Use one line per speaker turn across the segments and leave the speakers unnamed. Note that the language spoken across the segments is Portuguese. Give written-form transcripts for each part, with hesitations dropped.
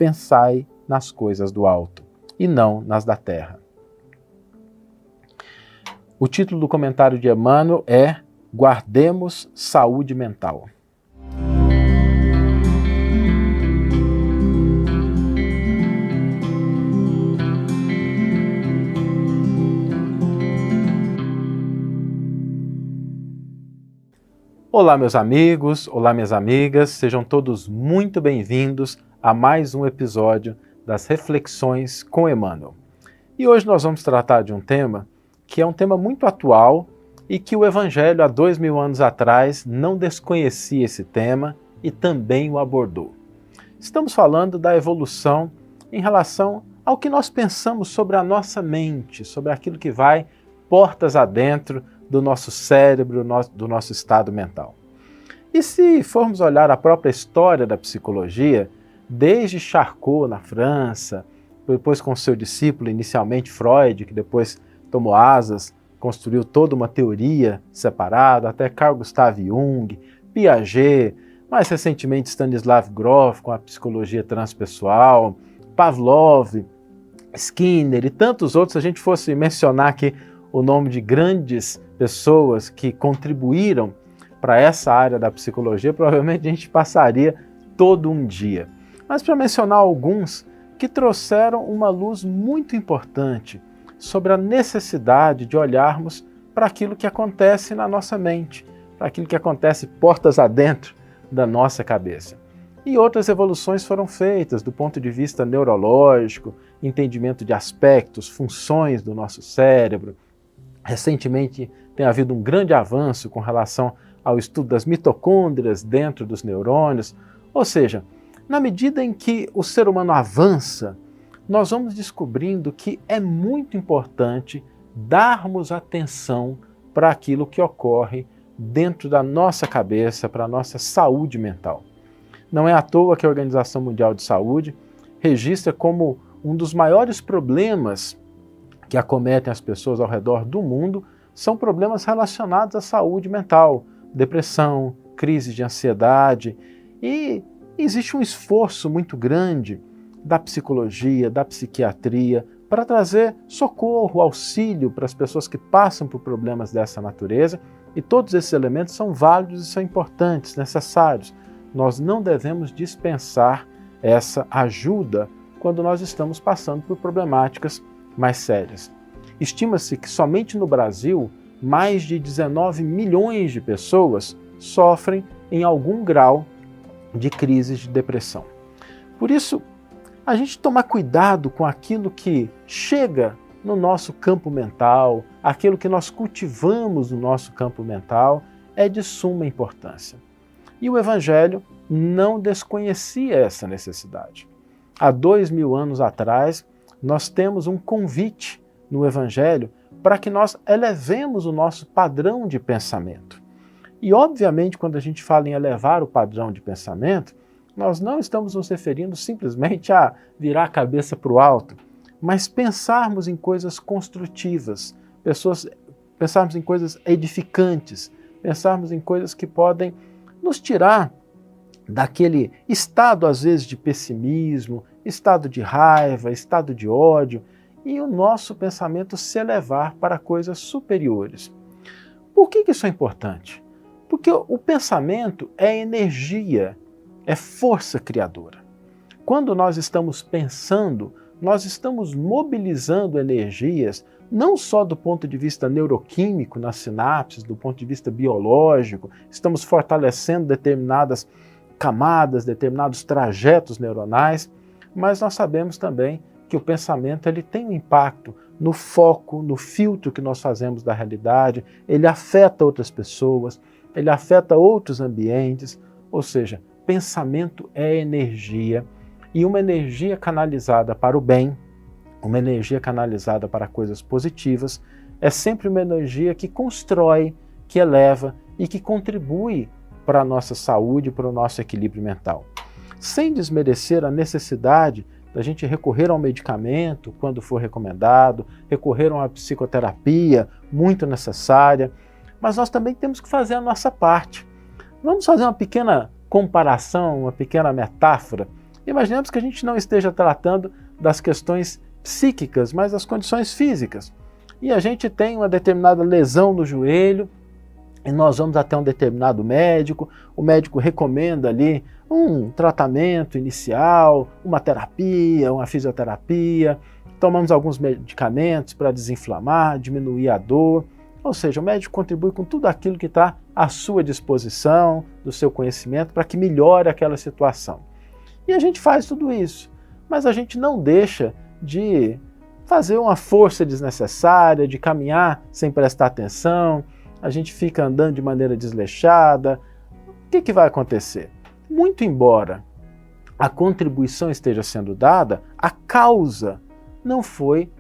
pensai nas coisas do alto, e não nas da terra. O título do comentário de Emmanuel é Guardemos Saúde Mental. Olá, meus amigos, olá, minhas amigas, sejam todos muito bem-vindos a mais um episódio das Reflexões com Emmanuel. E hoje nós vamos tratar de um tema que é um tema muito atual e que o Evangelho, há 2000 anos atrás, não desconhecia esse tema e também o abordou. Estamos falando da evolução em relação ao que nós pensamos sobre a nossa mente, sobre aquilo que vai portas adentro do nosso cérebro, do nosso estado mental. E se formos olhar a própria história da psicologia, desde Charcot na França, depois com seu discípulo, inicialmente Freud, que depois tomou asas, construiu toda uma teoria separada, até Carl Gustav Jung, Piaget, mais recentemente Stanislav Grof com a psicologia transpessoal, Pavlov, Skinner e tantos outros, se a gente fosse mencionar aqui o nome de grandes pessoas que contribuíram para essa área da psicologia, provavelmente a gente passaria todo um dia. Mas para mencionar alguns que trouxeram uma luz muito importante sobre a necessidade de olharmos para aquilo que acontece na nossa mente, para aquilo que acontece portas adentro da nossa cabeça. E outras evoluções foram feitas do ponto de vista neurológico, entendimento de aspectos, funções do nosso cérebro. Recentemente tem havido um grande avanço com relação ao estudo das mitocôndrias dentro dos neurônios. Ou seja, na medida em que o ser humano avança, nós vamos descobrindo que é muito importante darmos atenção para aquilo que ocorre dentro da nossa cabeça, para a nossa saúde mental. Não é à toa que a Organização Mundial de Saúde registra como um dos maiores problemas que acometem as pessoas ao redor do mundo são problemas relacionados à saúde mental, depressão, crise de ansiedade, e existe um esforço muito grande da psicologia, da psiquiatria, para trazer socorro, auxílio para as pessoas que passam por problemas dessa natureza, e todos esses elementos são válidos e são importantes, necessários. Nós não devemos dispensar essa ajuda quando nós estamos passando por problemáticas mais sérias. Estima-se que somente no Brasil, mais de 19 milhões de pessoas sofrem em algum grau de crises de depressão. Por isso, a gente tomar cuidado com aquilo que chega no nosso campo mental, aquilo que nós cultivamos no nosso campo mental, é de suma importância. E o Evangelho não desconhecia essa necessidade. Há 2000 anos atrás, nós temos um convite no Evangelho para que nós elevemos o nosso padrão de pensamento. E, obviamente, quando a gente fala em elevar o padrão de pensamento, nós não estamos nos referindo simplesmente a virar a cabeça para o alto, mas pensarmos em coisas construtivas, pensarmos em coisas edificantes, pensarmos em coisas que podem nos tirar daquele estado, às vezes, de pessimismo, estado de raiva, estado de ódio, e o nosso pensamento se elevar para coisas superiores. Por que isso é importante? Porque o pensamento é energia, é força criadora. Quando nós estamos pensando, nós estamos mobilizando energias, não só do ponto de vista neuroquímico nas sinapses, do ponto de vista biológico, estamos fortalecendo determinadas camadas, determinados trajetos neuronais, mas nós sabemos também que o pensamento ele tem um impacto no foco, no filtro que nós fazemos da realidade, ele afeta outras pessoas, ele afeta outros ambientes, ou seja, pensamento é energia, e uma energia canalizada para o bem, uma energia canalizada para coisas positivas, é sempre uma energia que constrói, que eleva e que contribui para a nossa saúde, para o nosso equilíbrio mental. Sem desmerecer a necessidade da gente recorrer ao medicamento quando for recomendado, recorrer a uma psicoterapia muito necessária, mas nós também temos que fazer a nossa parte. Vamos fazer uma pequena comparação, uma pequena metáfora Imaginemos que a gente não esteja tratando das questões psíquicas, mas das condições físicas. E a gente tem uma determinada lesão no joelho, e nós vamos até um determinado médico, o médico recomenda ali um tratamento inicial, uma terapia, uma fisioterapia, tomamos alguns medicamentos para desinflamar, diminuir a dor, ou seja, o médico contribui com tudo aquilo que está à sua disposição, do seu conhecimento, para que melhore aquela situação. E a gente faz tudo isso, mas a gente não deixa de fazer uma força desnecessária, de caminhar sem prestar atenção, a gente fica andando de maneira desleixada. O que vai acontecer? Muito embora a contribuição esteja sendo dada, a causa não foi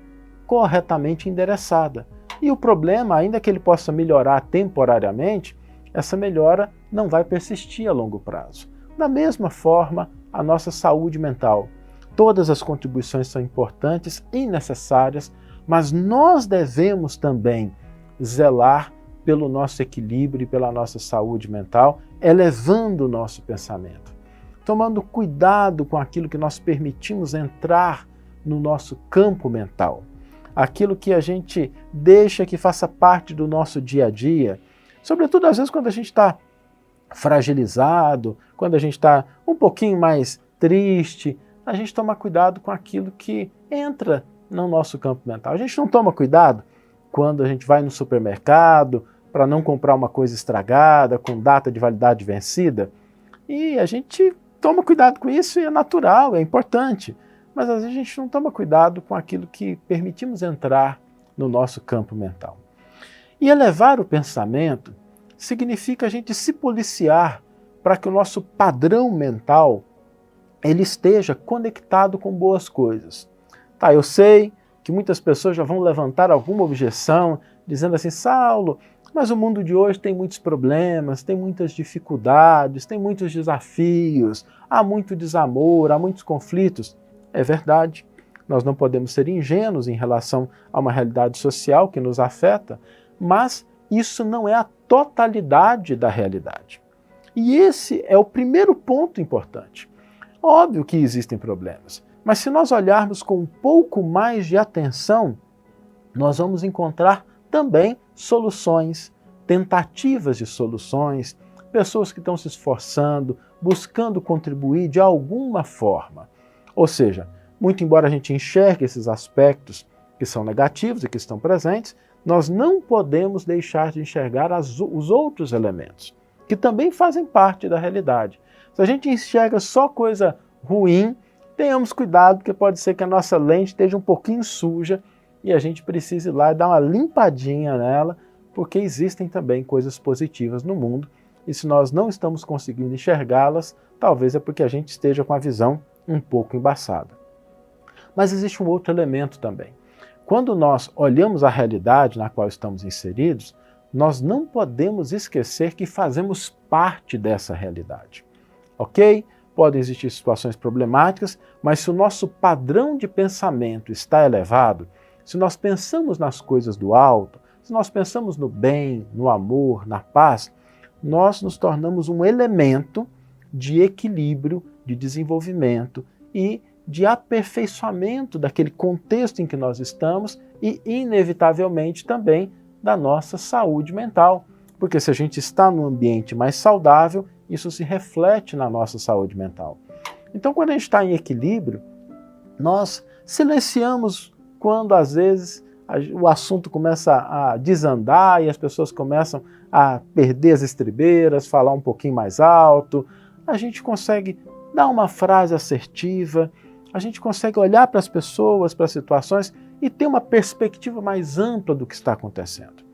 corretamente endereçada. E o problema, ainda que ele possa melhorar temporariamente, essa melhora não vai persistir a longo prazo. Da mesma forma, a nossa saúde mental. Todas as contribuições são importantes e necessárias, mas nós devemos também zelar pelo nosso equilíbrio e pela nossa saúde mental, elevando o nosso pensamento, tomando cuidado com aquilo que nós permitimos entrar no nosso campo mental, aquilo que a gente deixa que faça parte do nosso dia a dia, sobretudo às vezes quando a gente está fragilizado, quando a gente está um pouquinho mais triste, a gente toma cuidado com aquilo que entra no nosso campo mental. A gente não toma cuidado quando a gente vai no supermercado para não comprar uma coisa estragada, com data de validade vencida, e a gente toma cuidado com isso e é natural, é importante, mas às vezes a gente não toma cuidado com aquilo que permitimos entrar no nosso campo mental. E elevar o pensamento significa a gente se policiar para que o nosso padrão mental ele esteja conectado com boas coisas. Tá, eu sei que muitas pessoas já vão levantar alguma objeção, dizendo assim, Saulo, mas o mundo de hoje tem muitos problemas, tem muitas dificuldades, tem muitos desafios, há muito desamor, há muitos conflitos. É verdade, nós não podemos ser ingênuos em relação a uma realidade social que nos afeta, mas isso não é a totalidade da realidade. E esse é o primeiro ponto importante. Óbvio que existem problemas, mas se nós olharmos com um pouco mais de atenção, nós vamos encontrar também soluções, tentativas de soluções, pessoas que estão se esforçando, buscando contribuir de alguma forma. Ou seja, muito embora a gente enxergue esses aspectos que são negativos e que estão presentes, nós não podemos deixar de enxergar os outros elementos, que também fazem parte da realidade. Se a gente enxerga só coisa ruim, tenhamos cuidado, porque pode ser que a nossa lente esteja um pouquinho suja e a gente precise ir lá e dar uma limpadinha nela, porque existem também coisas positivas no mundo, e se nós não estamos conseguindo enxergá-las, talvez é porque a gente esteja com a visão um pouco embaçada. Mas existe um outro elemento também. Quando nós olhamos a realidade na qual estamos inseridos, nós não podemos esquecer que fazemos parte dessa realidade. Ok? Podem existir situações problemáticas, mas se o nosso padrão de pensamento está elevado, se nós pensamos nas coisas do alto, se nós pensamos no bem, no amor, na paz, nós nos tornamos um elemento de equilíbrio, de desenvolvimento e de aperfeiçoamento daquele contexto em que nós estamos e, inevitavelmente, também da nossa saúde mental. Porque se a gente está num ambiente mais saudável, isso se reflete na nossa saúde mental. Então, quando a gente está em equilíbrio, nós silenciamos quando, às vezes, o assunto começa a desandar e as pessoas começam a perder as estribeiras, falar um pouquinho mais alto. A gente consegue dar uma frase assertiva, a gente consegue olhar para as pessoas, para as situações e ter uma perspectiva mais ampla do que está acontecendo.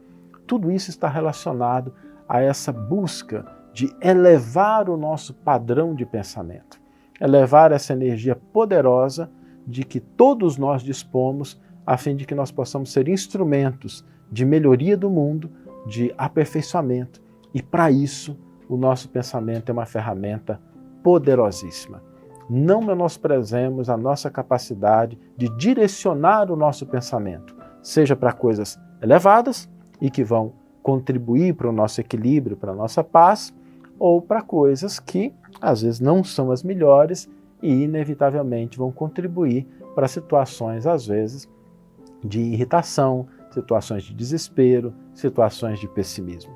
Tudo isso está relacionado a essa busca de elevar o nosso padrão de pensamento, elevar essa energia poderosa de que todos nós dispomos a fim de que nós possamos ser instrumentos de melhoria do mundo, de aperfeiçoamento, e para isso o nosso pensamento é uma ferramenta poderosíssima. Não menosprezemos a nossa capacidade de direcionar o nosso pensamento, seja para coisas elevadas e que vão contribuir para o nosso equilíbrio, para a nossa paz, ou para coisas que às vezes não são as melhores e, inevitavelmente, vão contribuir para situações, às vezes, de irritação, situações de desespero, situações de pessimismo.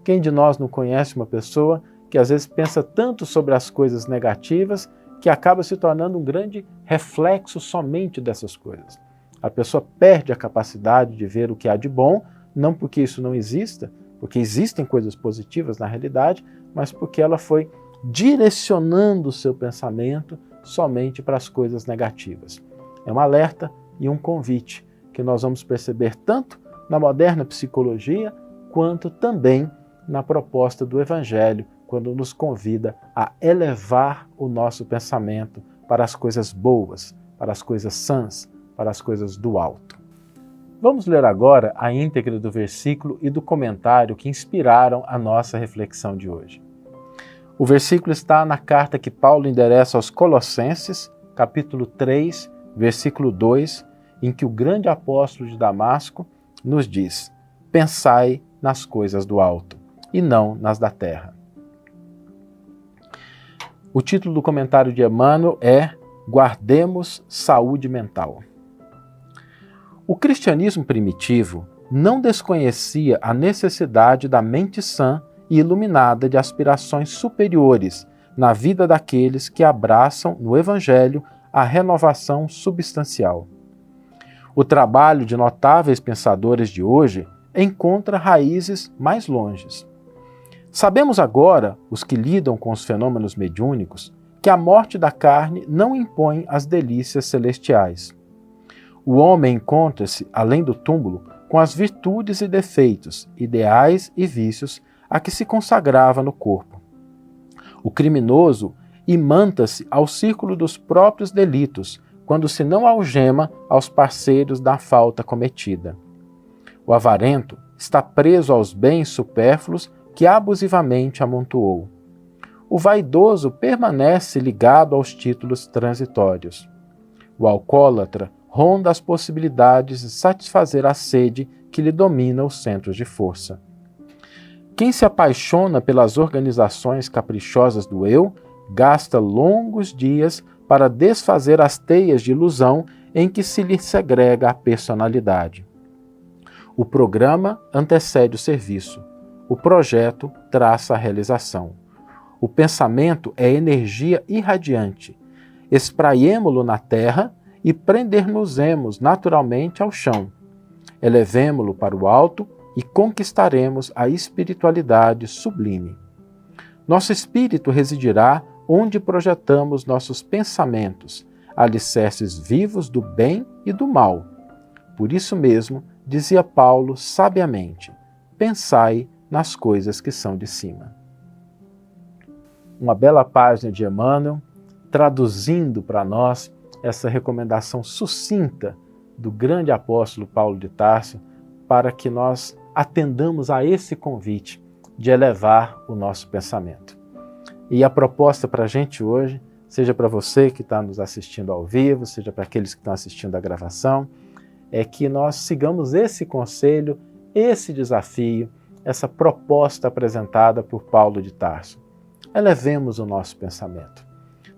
Quem de nós não conhece uma pessoa que às vezes pensa tanto sobre as coisas negativas que acaba se tornando um grande reflexo somente dessas coisas? A pessoa perde a capacidade de ver o que há de bom, não porque isso não exista, porque existem coisas positivas na realidade, mas porque ela foi direcionando o seu pensamento somente para as coisas negativas. É um alerta e um convite que nós vamos perceber tanto na moderna psicologia, quanto também na proposta do Evangelho, quando nos convida a elevar o nosso pensamento para as coisas boas, para as coisas sãs, para as coisas do alto. Vamos ler agora a íntegra do versículo e do comentário que inspiraram a nossa reflexão de hoje. O versículo está na carta que Paulo endereça aos Colossenses, capítulo 3, versículo 2, em que o grande apóstolo de Damasco nos diz: pensai nas coisas do alto e não nas da terra. O título do comentário de Emmanuel é Guardemos Saúde Mental. O cristianismo primitivo não desconhecia a necessidade da mente sã e iluminada de aspirações superiores na vida daqueles que abraçam no Evangelho a renovação substancial. O trabalho de notáveis pensadores de hoje encontra raízes mais longes. Sabemos agora, os que lidam com os fenômenos mediúnicos, que a morte da carne não impõe as delícias celestiais. O homem encontra-se, além do túmulo, com as virtudes e defeitos, ideais e vícios a que se consagrava no corpo. O criminoso imanta-se ao círculo dos próprios delitos, quando se não algema aos parceiros da falta cometida. O avarento está preso aos bens supérfluos que abusivamente amontoou. O vaidoso permanece ligado aos títulos transitórios. O alcoólatra ronda as possibilidades de satisfazer a sede que lhe domina os centros de força. Quem se apaixona pelas organizações caprichosas do eu, gasta longos dias para desfazer as teias de ilusão em que se lhe segrega a personalidade. O programa antecede o serviço. O projeto traça a realização. O pensamento é energia irradiante. Espraiemo-lo na terra e prender-nos-emos naturalmente ao chão. Elevemo-lo para o alto e conquistaremos a espiritualidade sublime. Nosso espírito residirá onde projetamos nossos pensamentos, alicerces vivos do bem e do mal. Por isso mesmo, dizia Paulo sabiamente: pensai nas coisas que são de cima. Uma bela página de Emmanuel, traduzindo para nós essa recomendação sucinta do grande apóstolo Paulo de Tarso, para que nós atendamos a esse convite de elevar o nosso pensamento. E a proposta para a gente hoje, seja para você que está nos assistindo ao vivo, seja para aqueles que estão assistindo a gravação, é que nós sigamos esse conselho, esse desafio, essa proposta apresentada por Paulo de Tarso. Elevemos o nosso pensamento.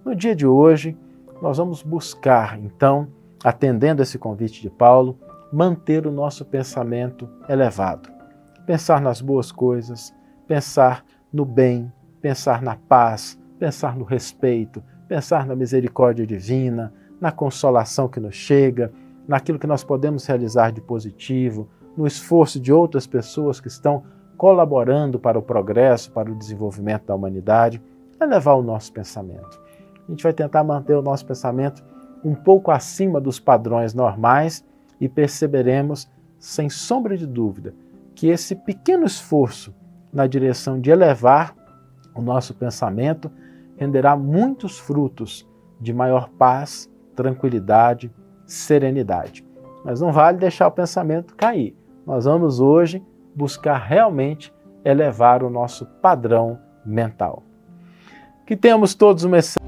No dia de hoje, nós vamos buscar, então, atendendo esse convite de Paulo, manter o nosso pensamento elevado. Pensar nas boas coisas, pensar no bem, pensar na paz, pensar no respeito, pensar na misericórdia divina, na consolação que nos chega, naquilo que nós podemos realizar de positivo, no esforço de outras pessoas que estão colaborando para o progresso, para o desenvolvimento da humanidade, elevar o nosso pensamento. A gente vai tentar manter o nosso pensamento um pouco acima dos padrões normais e perceberemos, sem sombra de dúvida, que esse pequeno esforço na direção de elevar o nosso pensamento renderá muitos frutos de maior paz, tranquilidade, serenidade. Mas não vale deixar o pensamento cair. Nós vamos hoje buscar realmente elevar o nosso padrão mental. Que tenhamos todos uma excelente